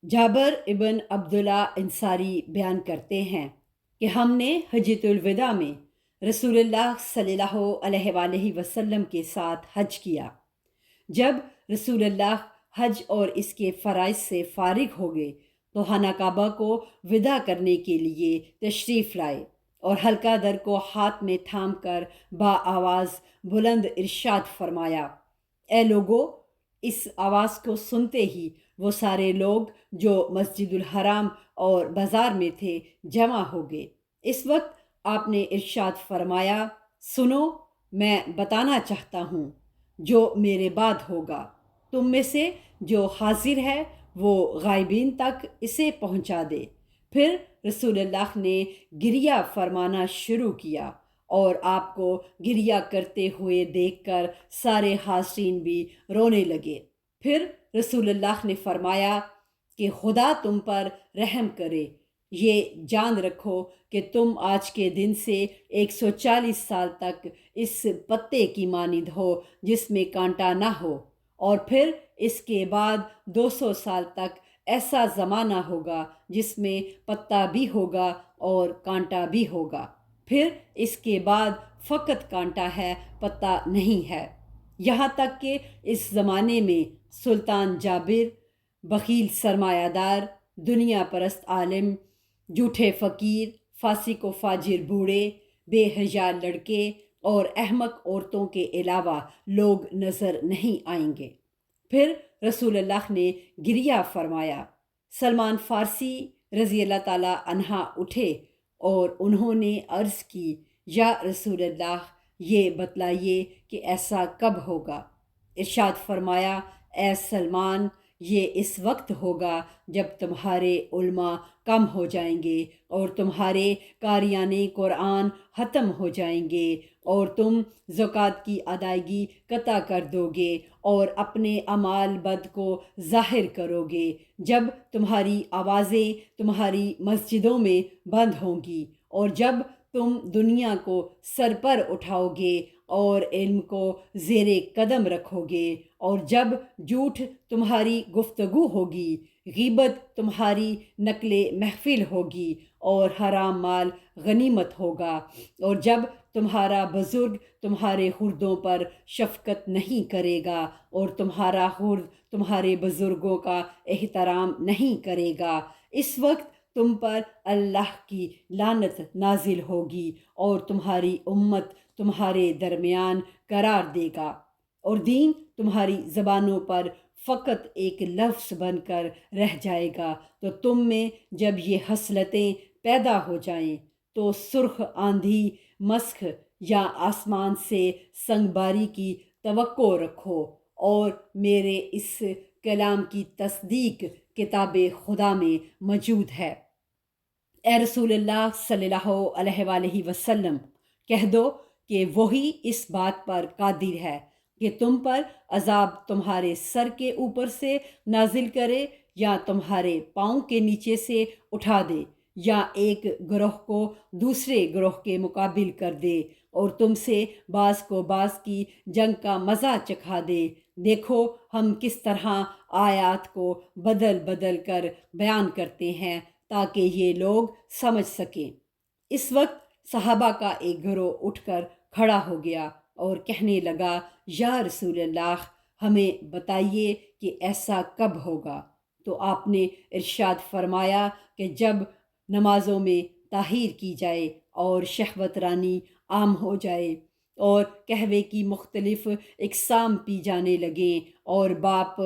جابر ابن عبداللہ انصاری بیان کرتے ہیں کہ ہم نے حجۃ الوداع میں رسول اللہ صلی اللہ علیہ وآلہ وسلم کے ساتھ حج کیا۔ جب رسول اللہ حج اور اس کے فرائض سے فارغ ہو گئے تو خانہ کعبہ کو وداع کرنے کے لیے تشریف لائے اور حلقہ در کو ہاتھ میں تھام کر آواز بلند ارشاد فرمایا، اے لوگو! اس آواز کو سنتے ہی وہ سارے لوگ جو مسجد الحرام اور بازار میں تھے جمع ہو گئے۔ اس وقت آپ نے ارشاد فرمایا، سنو، میں بتانا چاہتا ہوں جو میرے بعد ہوگا۔ تم میں سے جو حاضر ہے وہ غائبین تک اسے پہنچا دے۔ پھر رسول اللہ نے گریہ فرمانا شروع کیا اور آپ کو گریہ کرتے ہوئے دیکھ کر سارے حاضرین بھی رونے لگے۔ پھر رسول اللہ نے فرمایا کہ خدا تم پر رحم کرے، یہ جان رکھو کہ تم آج کے دن سے 140 سال تک اس پتے کی مانند ہو جس میں کانٹا نہ ہو، اور پھر اس کے بعد 200 سال تک ایسا زمانہ ہوگا جس میں پتا بھی ہوگا اور کانٹا بھی ہوگا، پھر اس کے بعد فقط کانٹا ہے، پتا نہیں ہے، یہاں تک کہ اس زمانے میں سلطان جابر، بخیل سرمایہ دار، دنیا پرست عالم، جھوٹے فقیر، فاسق و فاجر بوڑھے، بے حیا لڑکے اور احمق عورتوں کے علاوہ لوگ نظر نہیں آئیں گے۔ پھر رسول اللہ نے گریہ فرمایا۔ سلمان فارسی رضی اللہ تعالی عنہ اٹھے اور انہوں نے عرض کی، یا رسول اللہ، یہ بتلائیے کہ ایسا کب ہوگا؟ ارشاد فرمایا، اے سلمان، یہ اس وقت ہوگا جب تمہارے علماء کم ہو جائیں گے اور تمہارے قاریان قرآن ختم ہو جائیں گے اور تم زکوٰۃ کی ادائیگی قطع کر دو گے اور اپنے اعمال بد کو ظاہر کرو گے، جب تمہاری آوازیں تمہاری مسجدوں میں بند ہوں گی اور جب تم دنیا کو سر پر اٹھاؤ گے اور علم کو زیر قدم رکھو گے، اور جب جھوٹ تمہاری گفتگو ہوگی، غیبت تمہاری نقل محفل ہوگی اور حرام مال غنیمت ہوگا، اور جب تمہارا بزرگ تمہارے خردوں پر شفقت نہیں کرے گا اور تمہارا خرد تمہارے بزرگوں کا احترام نہیں کرے گا، اس وقت تم پر اللہ کی لعنت نازل ہوگی اور تمہاری امت تمہارے درمیان قرار دے گا، اور دین تمہاری زبانوں پر فقط ایک لفظ بن کر رہ جائے گا۔ تو تم میں جب یہ خصلتیں پیدا ہو جائیں تو سرخ آندھی، مسخ یا آسمان سے سنگ باری کی توقع رکھو، اور میرے اس کلام کی تصدیق کتاب خدا میں موجود ہے۔ اے رسول اللہ صلی اللہ علیہ وآلہ وسلم، کہہ دو کہ وہی اس بات پر قادر ہے کہ تم پر عذاب تمہارے سر کے اوپر سے نازل کرے یا تمہارے پاؤں کے نیچے سے اٹھا دے، یا ایک گروہ کو دوسرے گروہ کے مقابل کر دے اور تم سے بعض کو بعض کی جنگ کا مزہ چکھا دے۔ دیکھو ہم کس طرح آیات کو بدل بدل کر بیان کرتے ہیں تاکہ یہ لوگ سمجھ سکیں۔ اس وقت صحابہ کا ایک گروہ اٹھ کر کھڑا ہو گیا اور کہنے لگا، یا رسول اللہ، ہمیں بتائیے کہ ایسا کب ہوگا؟ تو آپ نے ارشاد فرمایا کہ جب نمازوں میں تاخیر کی جائے اور شہوت رانی عام ہو جائے اور قہوے کی مختلف اقسام پی جانے لگیں اور باپ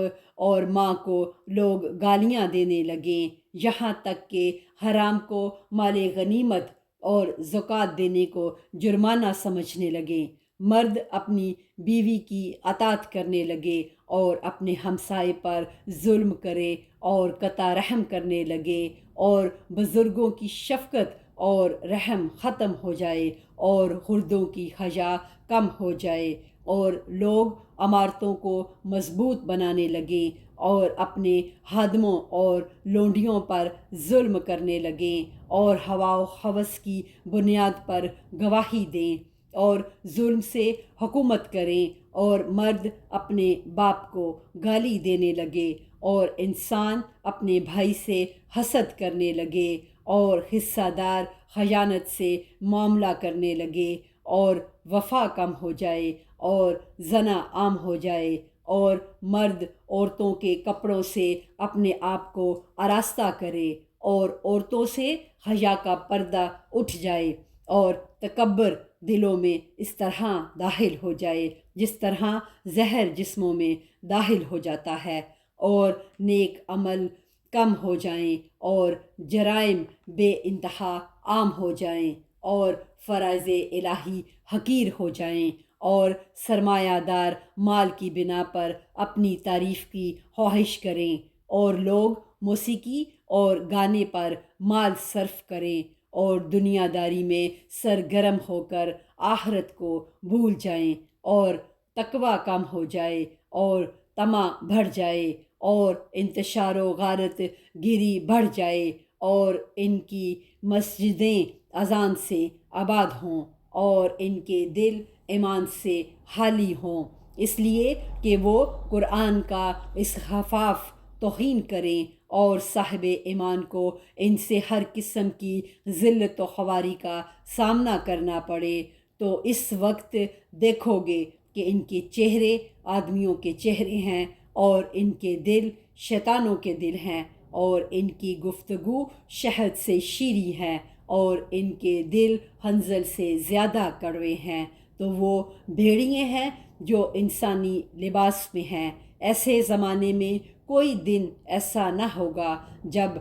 اور ماں کو لوگ گالیاں دینے لگیں، یہاں تک کہ حرام کو مال غنیمت اور زکوٰۃ دینے کو جرمانہ سمجھنے لگیں، مرد اپنی بیوی کی اطاعت کرنے لگے اور اپنے ہمسائے پر ظلم کرے اور قطع رحم کرنے لگے، اور بزرگوں کی شفقت اور رحم ختم ہو جائے اور خردوں کی حیا کم ہو جائے، اور لوگ عمارتوں کو مضبوط بنانے لگیں اور اپنے خادموں اور لونڈیوں پر ظلم کرنے لگیں اور ہوا و ہوس کی بنیاد پر گواہی دیں اور ظلم سے حکومت کریں، اور مرد اپنے باپ کو گالی دینے لگے اور انسان اپنے بھائی سے حسد کرنے لگے اور حصہ دار خیانت سے معاملہ کرنے لگے اور وفا کم ہو جائے اور زنا عام ہو جائے اور مرد عورتوں کے کپڑوں سے اپنے آپ کو آراستہ کرے اور عورتوں سے حیا کا پردہ اٹھ جائے اور تکبر دلوں میں اس طرح داخل ہو جائے جس طرح زہر جسموں میں داخل ہو جاتا ہے اور نیک عمل کم ہو جائیں اور جرائم بے انتہا عام ہو جائیں اور فرائض الہی حقیر ہو جائیں اور سرمایہ دار مال کی بنا پر اپنی تعریف کی خواہش کریں اور لوگ موسیقی اور گانے پر مال صرف کریں اور دنیا داری میں سرگرم ہو کر آخرت کو بھول جائیں اور تقوی کم ہو جائے اور طمع بڑھ جائے اور انتشار و غارت گیری بڑھ جائے اور ان کی مسجدیں اذان سے آباد ہوں اور ان کے دل ایمان سے خالی ہوں اس لیے کہ وہ قرآن کا استخفاف توہین کریں اور صاحب ایمان کو ان سے ہر قسم کی ذلت و خواری کا سامنا کرنا پڑے تو اس وقت دیکھو گے کہ ان کے چہرے آدمیوں کے چہرے ہیں اور ان کے دل شیطانوں کے دل ہیں اور ان کی گفتگو شہد سے شیریں ہے اور ان کے دل حنظل سے زیادہ کڑوے ہیں تو وہ بھیڑیے ہیں جو انسانی لباس میں ہیں ایسے زمانے میں کوئی دن ایسا نہ ہوگا جب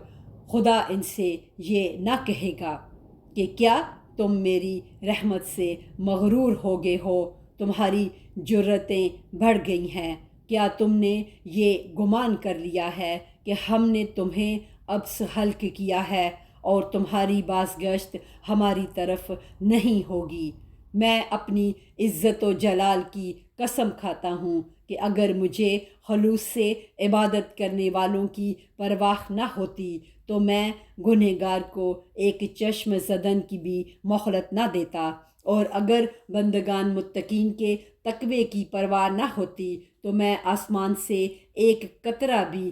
خدا ان سے یہ نہ کہے گا کہ کیا تم میری رحمت سے مغرور ہو گئے ہو تمہاری جرتیں بڑھ گئی ہیں کیا تم نے یہ گمان کر لیا ہے کہ ہم نے تمہیں ابس ہلک کیا ہے اور تمہاری بازگشت ہماری طرف نہیں ہوگی میں اپنی عزت و جلال کی قسم کھاتا ہوں کہ اگر مجھے خلوص سے عبادت کرنے والوں کی پرواہ نہ ہوتی تو میں گنہگار کو ایک چشم زدن کی بھی مہلت نہ دیتا اور اگر بندگان متقین کے تقوی کی پرواہ نہ ہوتی تو میں آسمان سے ایک قطرہ بھی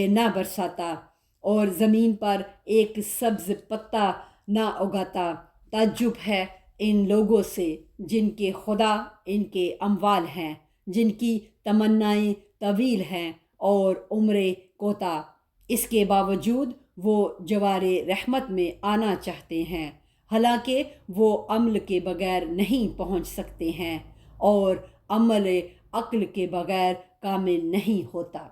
نہ برساتا اور زمین پر ایک سبز پتا نہ اگاتا تعجب ہے ان لوگوں سے جن کے خدا ان کے اموال ہیں جن کی تمنائیں طویل ہیں اور عمریں کوتاہ اس کے باوجود وہ جوار رحمت میں آنا چاہتے ہیں حالانکہ وہ عمل کے بغیر نہیں پہنچ سکتے ہیں اور عمل عقل کے بغیر کامل نہیں ہوتا